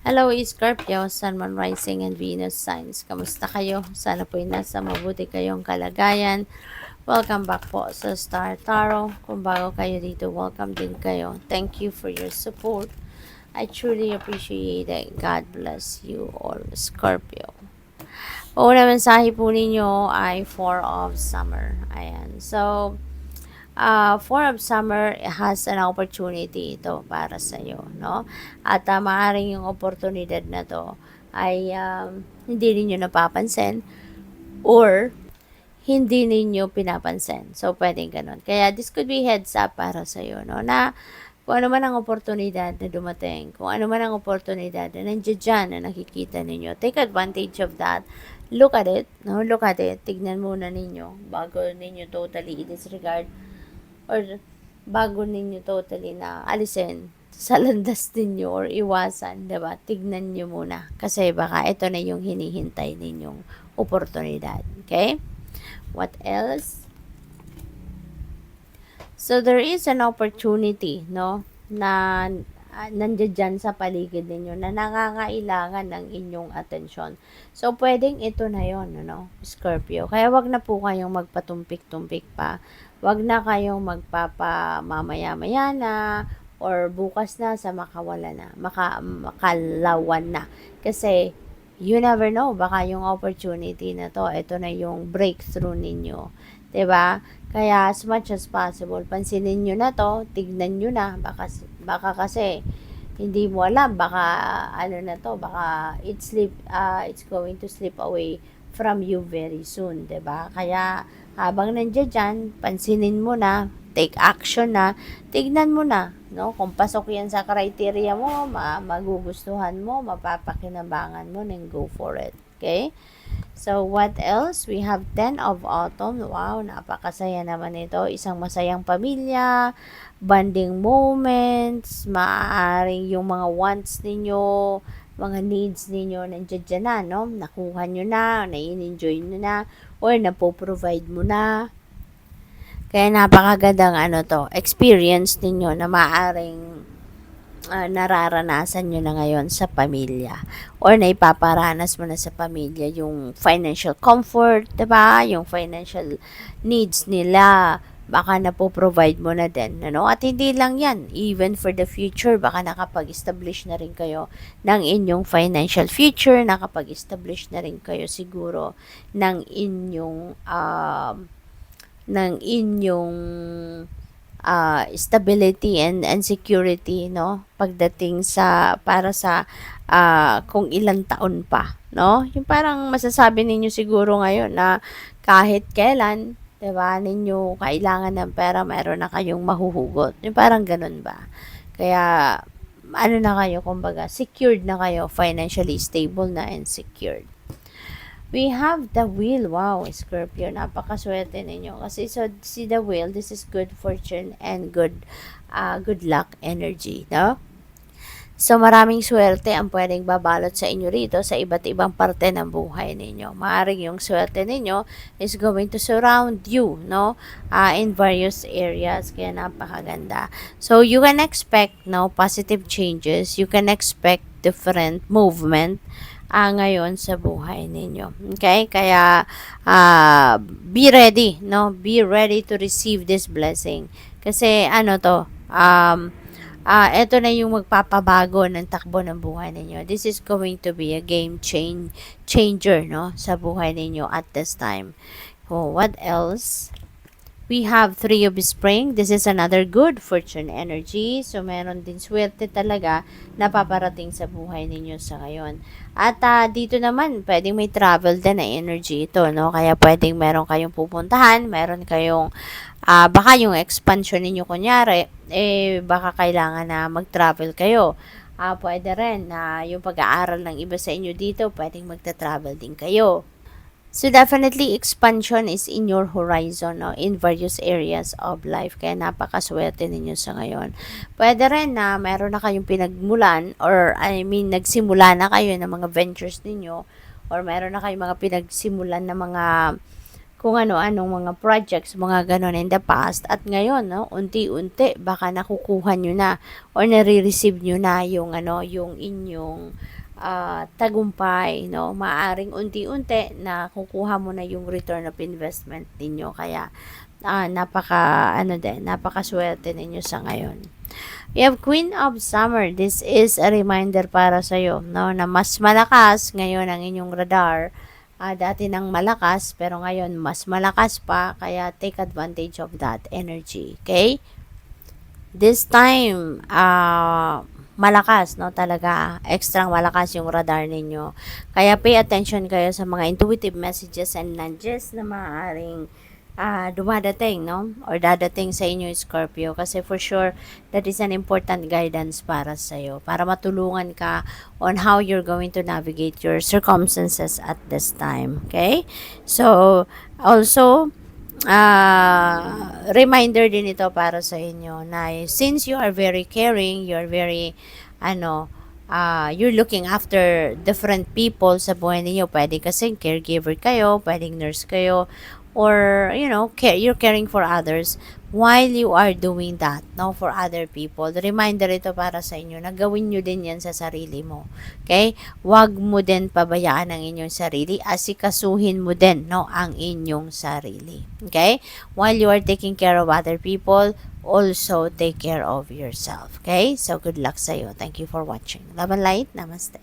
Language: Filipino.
Hello, Scorpio, Sun, Moon, Rising, and Venus signs. Kamusta kayo? Sana po ay nasa mabuti kayong kalagayan. Welcome back po sa Star Tarot. Kung bago kayo dito, welcome din kayo. Thank you for your support. I truly appreciate it. God bless you all, Scorpio. Una mensahe po ninyo ay 4 of Summer. Ayan. So, 4 of Summer has an opportunity ito para sa iyo, no? At maaaring yung oportunidad na to ay hindi ninyo napapansin or hindi ninyo pinapansin. So, pwedeng ganun. Kaya, this could be heads up para sa iyo, no? Na kung ano man ang oportunidad na dumating, kung ano man ang oportunidad na nandiyan dyan na nakikita ninyo, take advantage of that. Look at it, no? Look at it. Tignan muna ninyo bago ninyo totally i-disregard or bago ninyo totally na alisin sa landas ninyo or iwasan, diba? Tignan nyo muna. Kasi baka ito na yung hinihintay ninyong oportunidad. Okay? What else? So, there is an opportunity, no? Na nandiyan dyan sa paligid ninyo na nangangailangan ng inyong atensyon. So, pwedeng ito na yon, ano, Scorpio. Kaya wag na po kayong magpatumpik-tumpik pa. Wag na kayong magpapamamaya-maya na or bukas na sa makalawan na. Kasi, you never know, baka yung opportunity na to, ito na yung breakthrough ninyo. 'Di ba? Kaya as much as possible, pansinin nyo na to, tignan nyo na, baka kasi hindi mo alam, baka ano na to, baka it's going to slip away from you very soon, 'di ba? Kaya habang nandiyan dyan, pansinin mo na, take action na, tignan mo na, no? Kung pasok yan sa criteria mo, magugustuhan mo, mapapakinabangan mo, then go for it. Okay? So, what else? We have 10 of Autumn. Wow, napakasaya naman ito. Isang masayang pamilya, bonding moments, maaaring yung mga wants ninyo, mga needs ninyo, nandiyan dyan na, no? Nakuha nyo na, na-enjoy nyo na, or napoprovide mo na. Kaya napakagandang experience ninyo na maaaring nararanasan nyo na ngayon sa pamilya or naipaparanas mo na sa pamilya yung financial comfort, 'di ba? Yung financial needs nila baka na-provide mo na din, ano? At hindi lang 'yan, even for the future baka nakapag-establish na rin kayo ng inyong financial future, nakapag-establish na rin kayo siguro ng inyong stability and security, no? Pagdating sa para sa kung ilang taon pa, no? Yung parang masasabi ninyo siguro ngayon na kahit kailan, 'di ba, ninyo kailangan ng pera, meron na kayong mahuhugot. Yung parang ganun ba? Kaya ano na kayo, kumbaga, secured na kayo, financially stable na and secured. We have the wheel. Wow, Scorpio, napakaswerte ninyo. Kasi so, see the wheel, this is good fortune and good luck energy, no? So, maraming swerte ang pwedeng babalot sa inyo rito sa iba't ibang parte ng buhay ninyo. Maaring yung swerte ninyo is going to surround you, no? In various areas. Kaya napakaganda. So, you can expect, no, positive changes. You can expect different movement ngayon sa buhay ninyo. Okay? Kaya, be ready, no? Be ready to receive this blessing. Kasi, ito na yung magpapabago ng takbo ng buhay ninyo. This is going to be a changer, no? Sa buhay ninyo at this time. Oh, what else? We have 3 of Spring. This is another good fortune energy. So, meron din swerte talaga na paparating sa buhay ninyo sa ngayon. At dito naman, pwedeng may travel din na energy ito, no? Kaya pwedeng meron kayong pupuntahan, meron kayong, baka yung expansion ninyo kunyari, baka kailangan na mag-travel kayo. Pwede rin na yung pag-aaral ng iba sa inyo dito, pwedeng magta-travel din kayo. So, definitely, expansion is in your horizon, no? In various areas of life. Kaya napakaswerte ninyo sa ngayon. Pwede rin na meron na kayong pinagmulan or nagsimula na kayo ng mga ventures ninyo or meron na kayong mga pinagsimulan na mga kung ano-anong mga projects, mga ganon in the past. At ngayon, no, unti-unti, baka nakukuha nyo na or nare-receive nyo na yung inyong tagumpay, no? Maaring unti-unti na kukuha mo na yung return of investment ninyo. Kaya, napakaswerte ninyo sa ngayon. We have Queen of Summer. This is a reminder para sa'yo, no? Na mas malakas ngayon ang inyong radar. Dati nang malakas, pero ngayon mas malakas pa. Kaya take advantage of that energy. Okay? This time, malakas, no? Talaga, extra malakas yung radar ninyo. Kaya pay attention kayo sa mga intuitive messages and nudges na maaaring dumadating, no? Or dadating sa inyo, Scorpio. Kasi for sure, that is an important guidance para sa'yo. Para matulungan ka on how you're going to navigate your circumstances at this time. Okay? So, also, reminder din ito para sa inyo na since you are very caring, you're very, you're looking after different people sa buhay ninyo. Pwede kasing caregiver kayo, pwedeng nurse kayo, or you're caring for others while you are doing that, no, for other people. Reminder ito para sa inyo na gawin nyo din yan sa sarili mo. Okay? Huwag mo din pabayaan ang inyong sarili, asikasuhin mo din, no, ang inyong sarili. Okay? While you are taking care of other people, also take care of yourself. Okay? So good luck sa iyo. Thank you for watching. Love and light. Namaste.